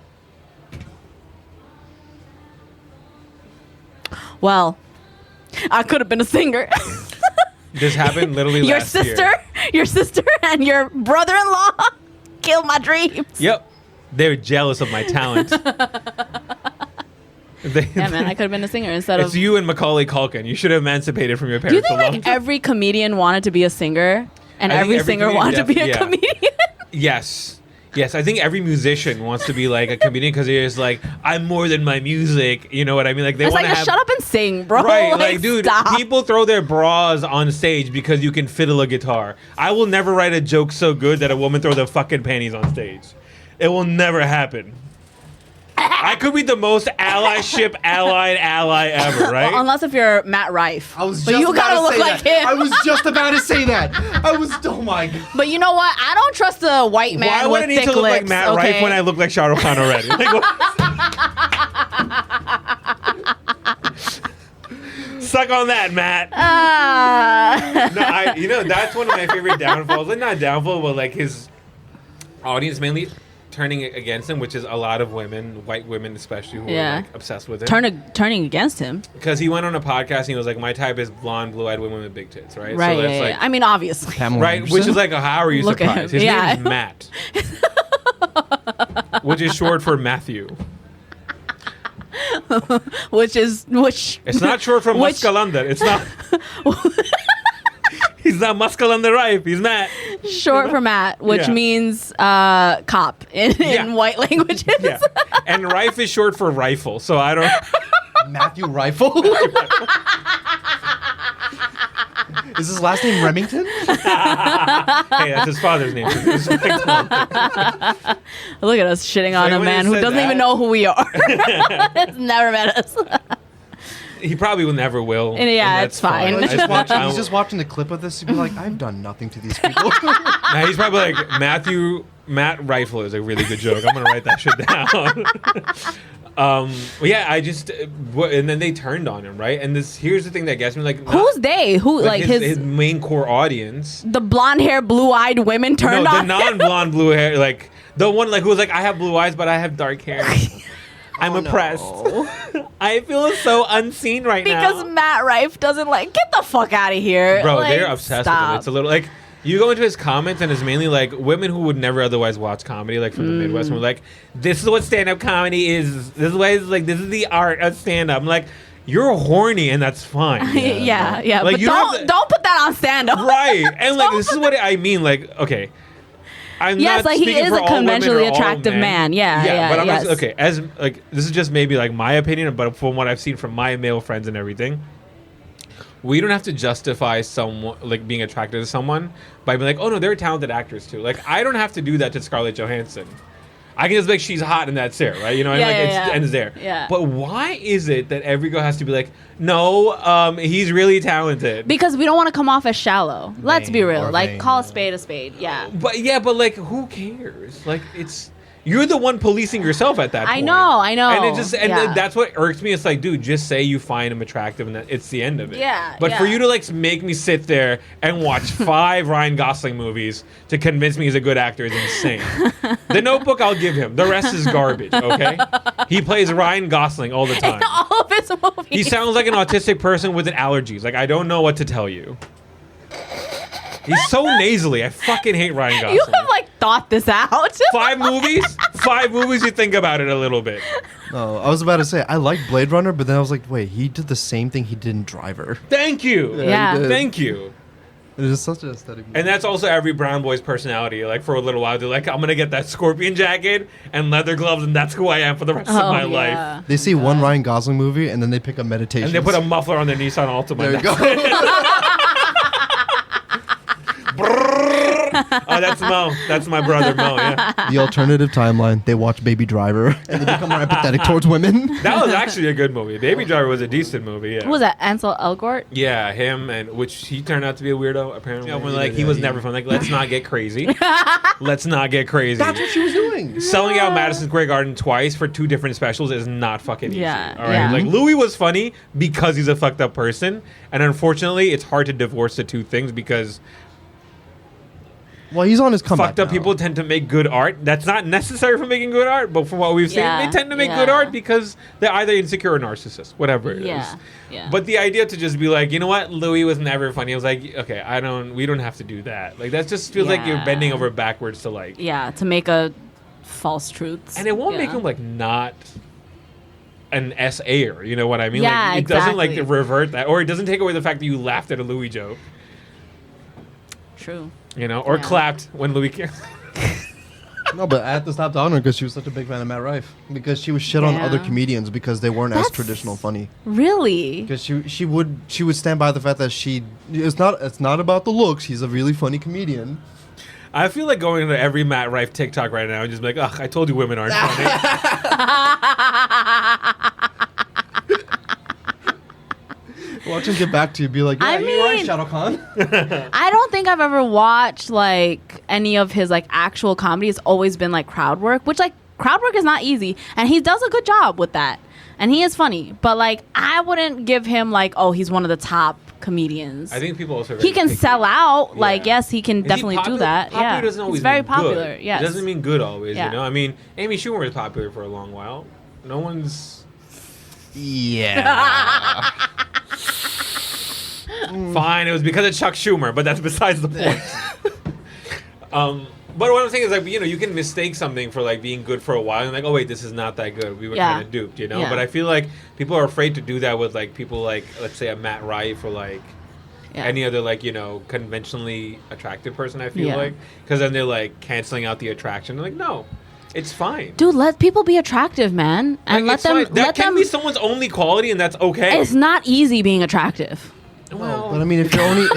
well, I could have been a singer. This happened literally last year. Your sister and your brother-in-law killed my dreams. Yep. They're jealous of my talent. Yeah, man, I could have been a singer instead of... It's you and Macaulay Culkin. You should have emancipated from your Do you parents. think like every comedian wanted to be a singer? And every singer wanted to be a comedian? Yes. Yes, I think every musician wants to be like a comedian because they're just like, I'm more than my music. You know what I mean? Like they want to have... shut up and sing, bro. Right, like dude, stop. People throw their bras on stage because you can fiddle a guitar. I will never write a joke so good that a woman throw their fucking panties on stage. It will never happen. I could be the most allyship ally ever, right? Well, unless if you're Matt Rife. I was but just you about gotta to look say like that. him. I was just about to say that. Oh my God. But you know what? I don't trust a white man Why would with I need thick to look lips, like Matt okay? Rife when I look like Shah Rukh Khan already? Like, suck on that, Matt. No, that's one of my favorite downfalls. Like not downfall, but like his audience mainly turning against him, which is a lot of women, white women especially, who are like obsessed with him. Turning against him because he went on a podcast and he was like, "My type is blonde, blue-eyed women with big tits." Right. Right. So that's like, I mean, obviously. Pamela right. Anderson? Which is like, how are you Look at surprised? him. His Yeah. name is Matt, which is short for Matthew. Which It's not short for Muscalander. It's not. He's not Muscalander Rife. He's Matt. short for Matt, which Yeah. means cop in white languages. Yeah. And Rife is short for rifle. So I don't. Matthew Rifle? Is his last name Remington? Hey, that's his father's name. Look at us shitting on a anyone man who who said doesn't that- even know who we are. Has never met us. He probably never will. And yeah, and it's fine. He's just watching the clip of this. He'd be like, I've done nothing to these people. Nah, he's probably like, Matt Rifle is a really good joke. I'm going to write that shit down. I just, and then they turned on him, right? And here's the thing that gets me, like, Who's they? Who, like his main core audience? The blonde hair, blue eyed women turned No, on the non-blonde blue hair, like, the one like who was like, I have blue eyes, but I have dark hair. I'm oppressed. I feel so unseen right now. Because Matt Rife doesn't like, get the fuck out of here. Bro, like, they're obsessed with him. It's a little like, you go into his comments and it's mainly like women who would never otherwise watch comedy, like from the Midwest, and we're like, this is what stand-up comedy is. This is why it's like, this is the art of stand-up. I'm like, you're horny and that's fine. yeah. Like, But you don't put that on stand-up. Right. And like, this is what I mean. Like, okay. I'm yes, not like he speaking is for a all women conventionally or all attractive men. man. Yeah, but I'm yes. okay. As like this is just maybe like my opinion, but from what I've seen from my male friends and everything, we don't have to justify someone like being attracted to someone by being like, oh no, they're talented actors too. Like I don't have to do that to Scarlett Johansson. I can just be like, she's hot and that's it, right? You know, and like it ends there. Yeah. But why is it that every girl has to be like, no, he's really talented? Because we don't want to come off as shallow. Let's be real. or Like, vain, call a spade a spade. Yeah. But like, who cares? Like, you're the one policing yourself at that point. I know. And it just Yeah. that's what irks me. It's like, dude, just say you find him attractive, and it's the end of it. Yeah, But for yeah. you to like make me sit there and watch 5 Ryan Gosling movies to convince me he's a good actor is insane. The Notebook, I'll give him. The rest is garbage. Okay, he plays Ryan Gosling all the time. All of his movies. He sounds like an autistic person with allergies. Like I don't know what to tell you. He's so nasally. I fucking hate Ryan Gosling. You have like thought this out. 5 movies? 5 movies, you think about it a little bit. No, I was about to say, I like Blade Runner, but then I was like, wait, he did the same thing he did in Driver. Thank you. Yeah. he did. Thank you. It is such an aesthetic movie. And that's also every brown boy's personality. Like for a little while, they're like, I'm going to get that scorpion jacket and leather gloves, and that's who I am for the rest of my life. They see one Ryan Gosling movie, and then they pick up Meditation. And they put a muffler on their Nissan Altima. There you go. that's Mo. That's my brother Mo. Yeah. The alternative timeline: they watch Baby Driver and they become more empathetic towards women. That was actually a good movie. Baby Driver was a decent movie. Yeah. Who was that? Ansel Elgort? Yeah, him, and which he turned out to be a weirdo apparently. Yeah, Like he was never fun. Like, let's not get crazy. Let's not get crazy. That's what she was doing. Selling out Madison Square Garden twice for 2 different specials is not fucking easy. Yeah, All right. yeah. Like Louis was funny because he's a fucked up person, and unfortunately, it's hard to divorce the two things because Well, he's on his comeback fucked up now. people tend to make good art. That's not necessary for making good art, but from what we've seen, Yeah, they tend to make good yeah. art because they're either insecure or narcissists, whatever it is. Yeah. But the idea to just be like, you know what, Louis was never funny. I was like, okay, we don't have to do that. Like that just feels like you're Yeah. bending over backwards to like, Yeah, to make a false truths. and it won't make Yeah. him like not an S-ayer. You know what I mean? Yeah, like it doesn't like exactly. revert that, or it doesn't take away the fact that you laughed at a Louis joke. True. You know, or Yeah. clapped when Louis. No, but I had to stop talking to her because she was such a big fan of Matt Rife. Because she was shit on Yeah. other comedians because they weren't as That's- traditional funny. Really? Because she would stand by the fact that it's not about the looks. He's a really funny comedian. I feel like going to every Matt Rife TikTok right now and just be like, ugh, I told you women aren't funny. Watch him get back to you. Be like, yeah, I you're right, mean- Shah Rukh Khan. I don't think I've ever watched like any of his like actual comedy. It's always been like crowd work, which like crowd work is not easy, and he does a good job with that. And he is funny, but like I wouldn't give him like, oh, he's one of the top comedians. I think people also he can sell out. Yeah. Like yes, he can Is he definitely do popular? that. Popular Yeah, doesn't always he's very mean popular. Good. Yes, It doesn't mean good always. Yeah. You know, I mean, Amy Schumer was popular for a long while. No one's Yeah. fine. It was because of Chuck Schumer, but that's besides the point. But what I'm saying is like, you know, you can mistake something for like being good for a while and like, oh wait, this is not that good. We were Yeah. kind of duped, you know. Yeah. But I feel like people are afraid to do that with like people like, let's say, a Matt Rife or like Yeah. any other like, you know, conventionally attractive person. I feel Yeah. like because then they're like canceling out the attraction. They're like, no, it's fine. Dude, let people be attractive, man, and Like, let it's them. fine. That Let can them. be someone's only quality, and that's okay. It's not easy being attractive. Well, But I mean, if you're only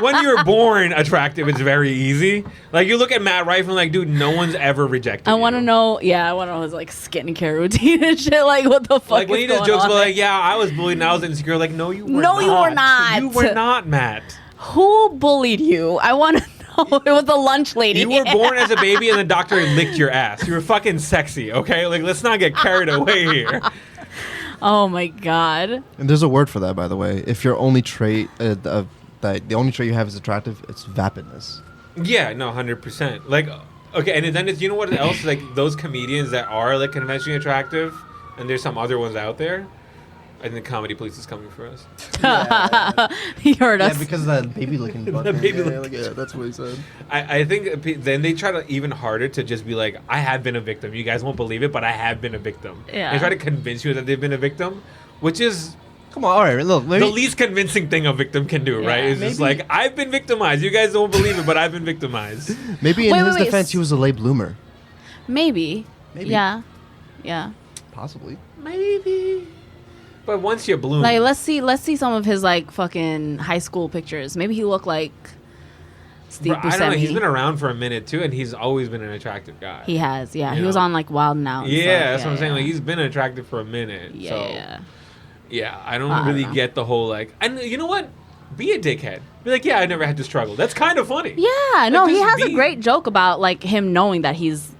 when you're born attractive, it's very easy. Like you look at Matt Rife and like, dude, no one's ever rejected. I want to you. know. Yeah, I want to know his like skincare routine and shit. Like, what the fuck? Like when is he does going jokes on? about like, yeah, I was bullied and I was insecure. Like, no, you were No, not. you were not. You were not, Matt. Who bullied you? I want to know. It was the lunch lady. You were born as a baby and the doctor licked your ass. You were fucking sexy, okay? Like, let's not get carried away here. Oh my god. and there's a word for that, by the way. If your only trait that the only trait you have is attractive, it's vapidness. Yeah, no, 100%. Like, okay, and then it's, you know what else? Like those comedians that are like conventionally attractive, and there's some other ones out there. I think the comedy police is coming for us. He heard us. Yeah, because of that baby looking butt. The baby yeah, looking- yeah, that's what he said. I think then they try to even harder to just be like, I have been a victim. You guys won't believe it, but I have been a victim. Yeah. They try to convince you that they've been a victim, which is Come on, all right, look. the least convincing thing a victim can do, Yeah. right? It's just Maybe- like, I've been victimized. You guys don't believe it, but I've been victimized. Maybe in Wait, his wait, defense, he was a late bloomer. Maybe. Maybe. Yeah. Yeah. Possibly. Maybe. But once you bloom. Like let's see some of his like fucking high school pictures. Maybe he looked like Steve Bro, I don't know. He's Buscemi. been around for a minute, too, and he's always been an attractive guy. He has. Yeah. You He was know? on like Wild 'N Out. and Yeah, stuff. that's what I'm saying. Like, he's been attractive for a minute. Yeah. so, Yeah. yeah, I don't I don't really know. get the whole, like, and you know what? Be a dickhead. Be like, yeah, I never had to struggle. That's kind of funny. Yeah, no, he just has a be- great joke about like him knowing that he's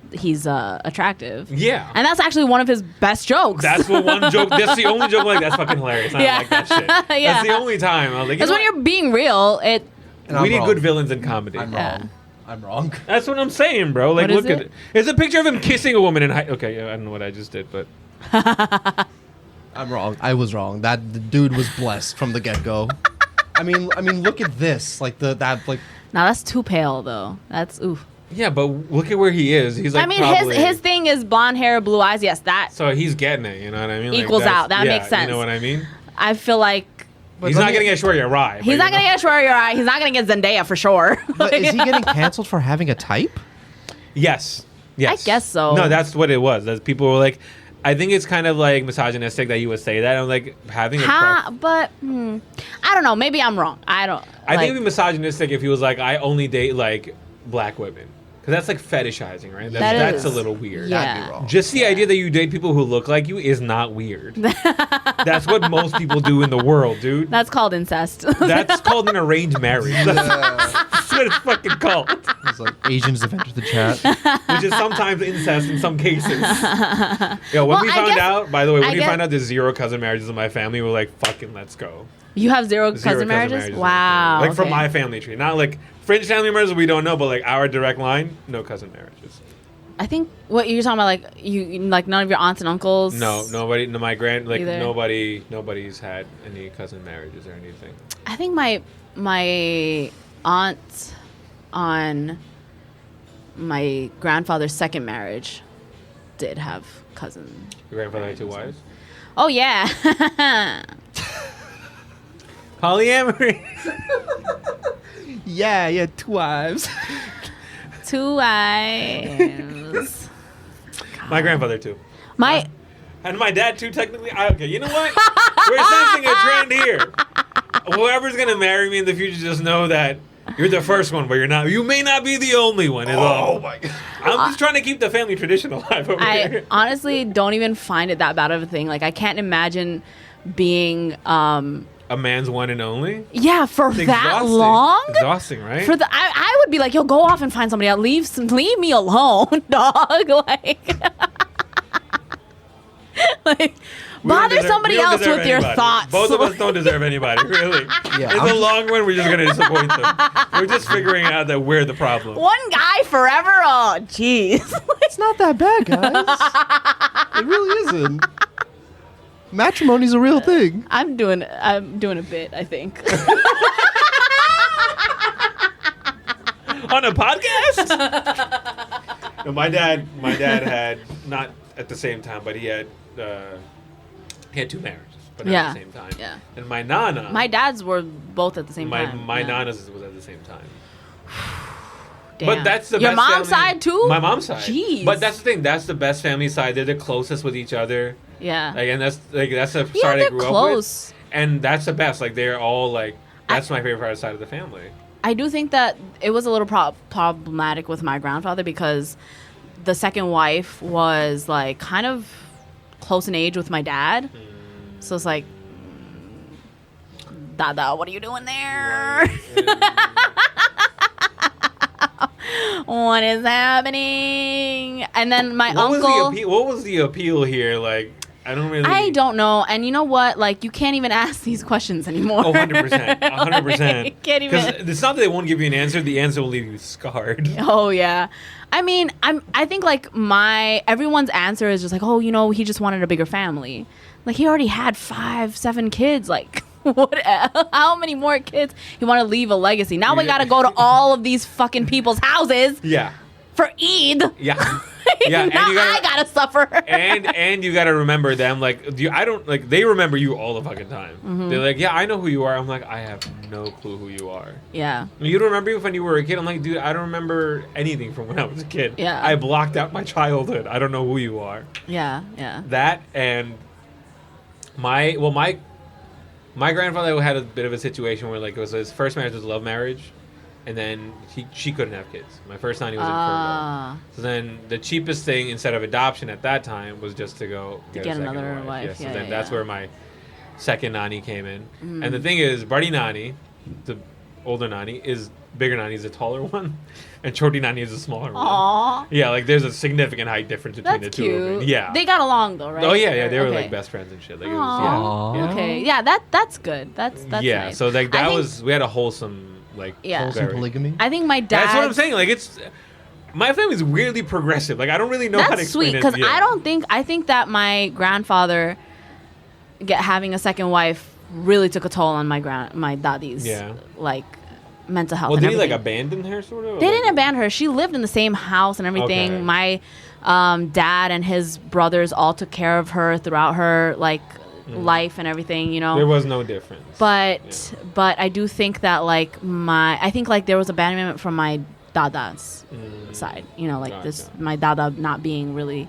attractive. Yeah. And that's actually one of his best jokes. That's what one joke. That's the only joke. I'm like, that's fucking hilarious. I Yeah. like that shit. Yeah. That's the only time I was like, because when you're being real, it. And we I'm need wrong. good villains in comedy. I'm Yeah. wrong. I'm wrong. That's what I'm saying, bro. Like, What is look at it? it. It's a picture of him kissing a woman in high. Okay, yeah, I don't know what I just did, but I'm wrong. I was wrong. The dude was blessed from the get go. I mean, look at this. Like like. Now that's too pale though. That's oof. yeah, but look at where he is. He's like, I mean, probably, his thing is blonde hair, blue eyes. Yes, that So he's getting it. You know what I mean? Like, Equals that's- out. That yeah, makes sense. You know what I mean? I feel like He's not getting Aishwarya Rai. he's not gonna get Aishwarya Rai. He's not gonna get Zendaya for sure. But is he getting canceled for having a type? Yes. Yes. I guess so. No, that's what it was. That's people were like, I think it's kind of like misogynistic that you would say that. I'm like having a. But I don't know. Maybe I'm wrong. I don't. I think like, it'd be misogynistic if he was like, I only date like black women. Because that's like fetishizing, right? That That's is. a little weird. Yeah. That'd be wrong. Just the idea that you date people who look like you is not weird. That's what most people do in the world, dude. That's called incest. That's called an arranged marriage. That's Yeah. what it's fucking called. It's like Asians have entered the chat. Which is sometimes incest in some cases. Yeah, when Well, we I found guess- out, by the way, when I we guess- found out there's 0 cousin marriages in my family, we're like, fucking let's go. You have zero 0 cousin marriages? in my Wow. family. Like from okay. my family tree. Not like fringe family members we don't know, but like our direct line, no cousin marriages. I think what you're talking about, like you like none of your aunts and uncles. No, nobody. No, my Either. nobody's had any cousin marriages or anything. I think my aunt on my grandfather's second marriage did have cousins. Your grandfather had 2 wives. Oh yeah. Polyamory. Yeah, 2 wives. 2 wives. My grandfather too, My and my dad too. Technically, okay. You know what? We're sensing a trend here. Whoever's gonna marry me in the future, just know that you're the first one, but you're not. You may not be the only one. Is all. my god. I'm just trying to keep the family tradition alive over I here. honestly don't even find it that bad of a thing. Like I can't imagine being A man's one and only. yeah, for It's that exhausting. long. Exhausting, right? For the I would be like, yo, go off and find somebody else. Leave me alone, dog. Like We don't bother deserve- somebody we don't else deserve with your anybody. thoughts. Both of us don't deserve anybody, really. Yeah, In I'm the long run, we're just gonna disappoint them. We're just figuring out that we're the problem. One guy forever. Oh, jeez. It's not that bad, guys. It really isn't. Matrimony's a real thing. I'm doing a bit, I think. On a podcast? No, my dad had not at the same time, but he had 2 marriages, but not Yeah. at the same time. Yeah. And my nana, My dads were both at the same time. my yeah. nana's was at the same time. Damn. But that's the your best mom's family- side too. My mom's side. Jeez. But that's the thing. That's the best family side. They're the closest with each other. yeah. Like, and that's the Yeah, side they're I grew close. up with. And that's the best. Like, they're all like, that's my favorite side of the family. I do think that it was a little problematic with my grandfather because the second wife was like kind of close in age with my dad. So it's like, Dada, what are you doing there? What is happening? And then my uncle. What was the appeal here? Like, I don't really. I don't know. And you know what? Like, you can't even ask these questions anymore. Oh, 100%. 100%. Can't even. Because it's not that they won't give you an answer. The answer will leave you scarred. Oh yeah. I mean, I think like everyone's answer is just like, oh, you know, he just wanted a bigger family. Like he already had 5, 7 kids. Like what? How many more kids? He want to leave a legacy. Now we Yeah. got to go to all of these fucking people's houses Yeah. for Eid. Yeah. Yeah. Now I gotta suffer. and you gotta remember them. Like, they remember you all the fucking time. Mm-hmm. They're like, yeah, I know who you are. I'm like, I have no clue who you are. Yeah. You don't remember me when you were a kid? I'm like, dude, I don't remember anything from when I was a kid. Yeah. I blocked out my childhood. I don't know who you are. Yeah. Yeah. That and my grandfather had a bit of a situation where like it was his first marriage was a love marriage, and then she couldn't have kids. My first nanny was infertile. So then the cheapest thing instead of adoption at that time was just to go get a second another wife. Yeah, so Yeah, then yeah, that's yeah. where my second nanny came in. And the thing is, Buddy Nani, the older nanny, is bigger nanny is a taller one, and Choti Nani is a smaller one. Aww. Yeah, like there's a significant height difference between That's the two of them. cute. Yeah. They got along though, right? Oh yeah, they were Okay. like best friends and shit. Like, it was, Aw. yeah. Okay. Yeah, that's good. That's Yeah, nice. so like I that think- we had a wholesome like Yeah. Wholesome very- polygamy. I think my dad. That's what I'm saying. Like it's my family's weirdly progressive. Like I don't really know how to That's explain sweet it. because Yeah. I think that my grandfather having a second wife really took a toll on my daddy's like mental health. Well, and did he like everything. abandon her sort of? They didn't abandon her. She lived in the same house and everything. Okay. My dad and his brothers all took care of her throughout her like life and everything. You know. There was no difference. But I do think that like I think like there was abandonment from my dada's side. You know, like this Gotcha. my dada not being really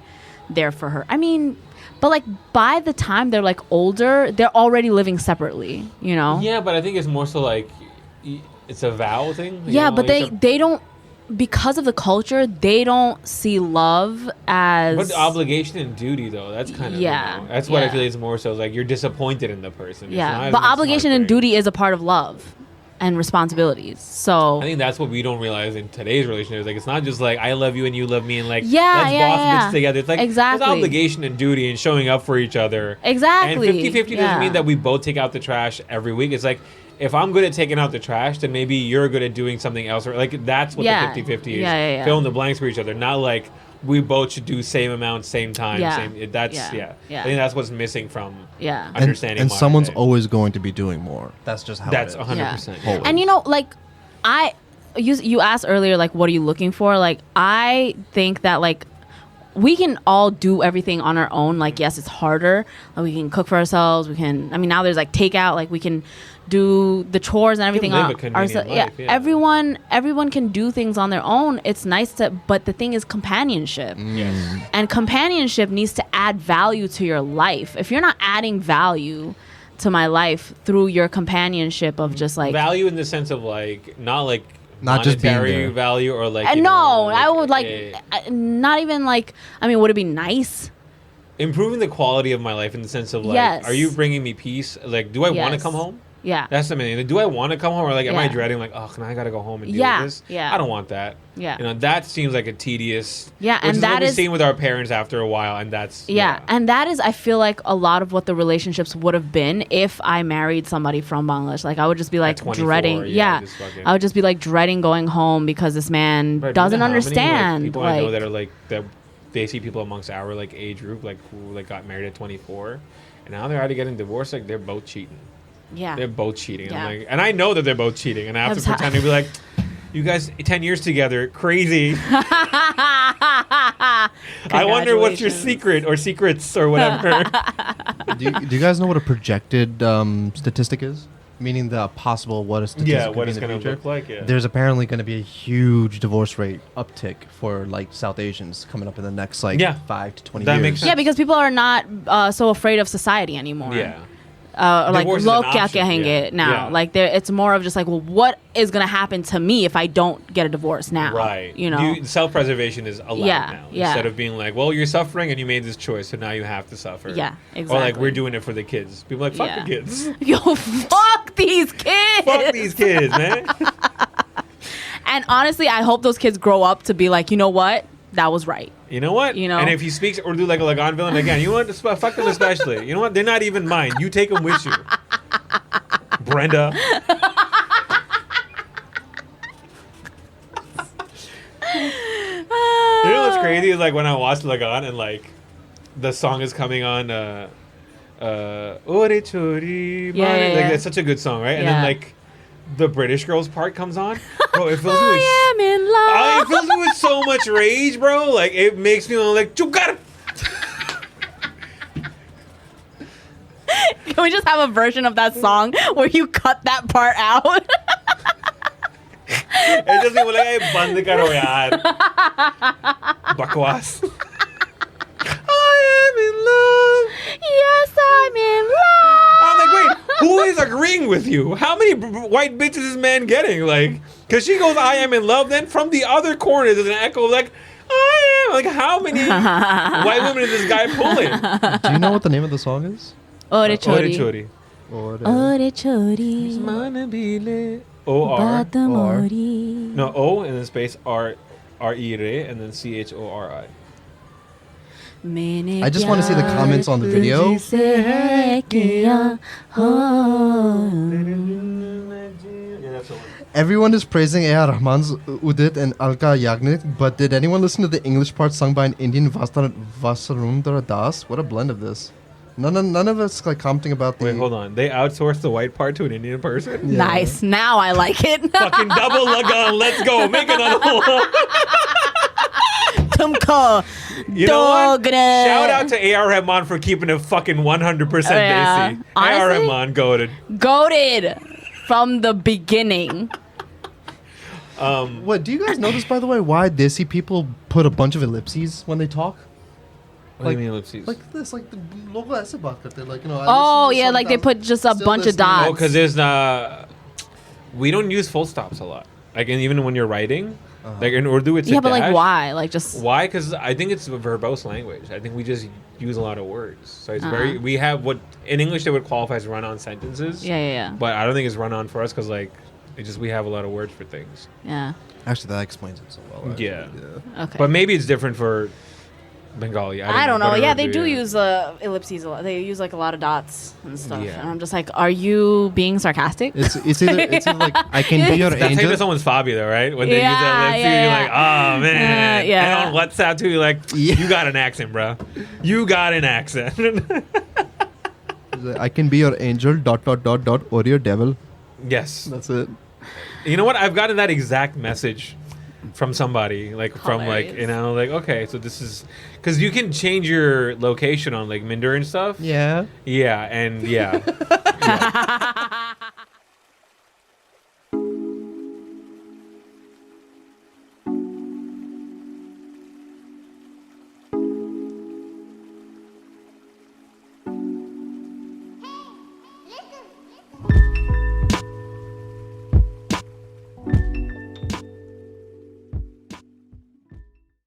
there for her. I mean, but like by the time they're like older, they're already living separately. You know. Yeah, but I think it's more so like it's a vow thing. you Yeah, know? but Like, it's they don't because of the culture, they don't see love as. But obligation and duty, though, that's kind of that's what I feel is more so. It's like you're disappointed in the person. Yeah, but obligation and duty is a part of love and responsibilities. So I think that's what we don't realize in today's relationship. Like, it's not just like I love you and you love me and like let's boss bitch together. It's like there's obligation and duty and showing up for each other. Exactly. And 50-50 doesn't mean that we both take out the trash every week. It's like, if I'm good at taking out the trash, then maybe you're good at doing something else. Or like that's what the 50-50 is. Fill in the blanks for each other. Not like we both should do same amount, same time. I think that's what's missing from understanding. And someone's always going to be doing more. That's just how that's it is. 100%. Yeah. And you know, like you asked earlier, like, what are you looking for? Like, I think that like we can all do everything on our own. Like, yes, it's harder. Like, we can cook for ourselves. We can. I mean, now there's like takeout. Like, we can do the chores and everything. Everyone can do things on their own. It's nice to, but the thing is companionship. Yes. And companionship needs to add value to your life. If you're not adding value to my life through your companionship of just like value in the sense of like not just being monetary there. value or like I would like not even like, I mean, would it be nice? Improving the quality of my life in the sense of like, are you bringing me peace? Like, do I want to come home? Yeah. That's the main thing. Do I want to come home or like am I dreading like, oh, I gotta go home and deal with this? Yeah. I don't want that. Yeah. You know, that seems like a tedious. Yeah, which and is that what we've is seen with our parents after a while, and that's and that is, I feel like, a lot of what the relationships would have been if I married somebody from Bangladesh. Like, I would just be like dreading. I would just be like dreading going home because this man doesn't understand. People I know that are like that. They see people amongst our like age group like who like got married at 24, and now they're already getting divorced. Like, they're both cheating. Yeah. They're both cheating. Yeah. I'm like, and I know that they're both cheating. And I have to pretend to be like, you guys, 10 years together, crazy. I wonder what's your secret or secrets or whatever. do you guys know what a projected statistic is? Meaning the possible what a statistic what it's going to look like. Yeah. There's apparently going to be a huge divorce rate uptick for like South Asians coming up in the next 5 to 20 years. Makes sense. Yeah, because people are not so afraid of society anymore. Yeah. Like log kya kehenge now. Like it's more of just like, well, what is gonna happen to me if I don't get a divorce now? Right. You know, self-preservation is allowed now instead of being like, well, you're suffering and you made this choice, so now you have to suffer. Yeah, exactly. Or like we're doing it for the kids. People are like, fuck the kids. Yo, fuck these kids. Fuck these kids, man. And honestly, I hope those kids grow up to be like, you know what? That was right. You know what? You know? And if he speaks Urdu like a Lagan villain again, you know what? Fuck them especially. You know what? They're not even mine. You take them with you. Brenda. You know what's crazy is like when I watched Lagan and like the song is coming on Ore Chori Mane. Like it's such a good song, right? And then like the British girls part comes on. Bro, it fills me with I am in love. it fills me with so much rage, bro. Like it makes me like, you gotta. Can we just have a version of that song where you cut that part out? It's just like, hey, band karo yaar. Bakwas. I am in love. Yes, I'm in love. I'm like, wait, who is agreeing with you? How many white bitches is this man getting? Like, because she goes, I am in love. Then from the other corner, there's an echo like, I am. Like, how many white women is this guy pulling? Do you know what the name of the song is? Ore Chori. Chori. Ore Chori. O-R. Badamori. No, O and then space R-E-R-E and then C-H-O-R-I. I just want to see the comments on the video. Everyone is praising A.R. Rahman's Udit and Alka Yagnik, but did anyone listen to the English part sung by an Indian Vasarundara Das? What a blend of this. None of us like commenting about the... Wait, hold on. They outsourced the white part to an Indian person? Yeah. Nice. Now I like it. Fucking double Lagan. Let's go. Make another one. Tumko. You know what? Shout out to A.R. Rahman for keeping it fucking 100% Desi. A.R. Rahman, goated. Goated from the beginning. What, do you guys notice, by the way, why Desi people put a bunch of ellipses when they talk? What do you mean ellipses? Like this, like the logo aise baat karte, like, you know. Oh yeah, like they put just a bunch of dots. Oh, because there's we don't use full stops a lot. Like, and even when you're writing, Like in Urdu, it's Yeah, a but like dash. why? Like just Why? Because I think it's a verbose language. I think we just use a lot of words. So it's very. We have what in English they would qualify as run-on sentences. yeah. But I don't think it's run-on for us because like it just we have a lot of words for things. Yeah. Actually, that explains it so well. actually. Yeah. Okay. But maybe it's different for Bengali. I don't know. Whatever Yeah, they Urdu, do yeah. use ellipses a lot. They use like a lot of dots and stuff. Yeah. And I'm just like, are you being sarcastic? It's either like I can be your That's how you know angel. someone's phobia, though, right? When they use Yeah, that ellipsis, yeah, you're yeah. like, oh man. yeah. And on WhatsApp too, you're like, Yeah. you got an accent, bro. You got an accent. I can be your angel. ... Or your devil. Yes. That's it. You know what? I've gotten that exact message from somebody, like from like Hilarious. like okay, so this is because you can change your location on like Minder and stuff. Yeah. Yeah, and yeah.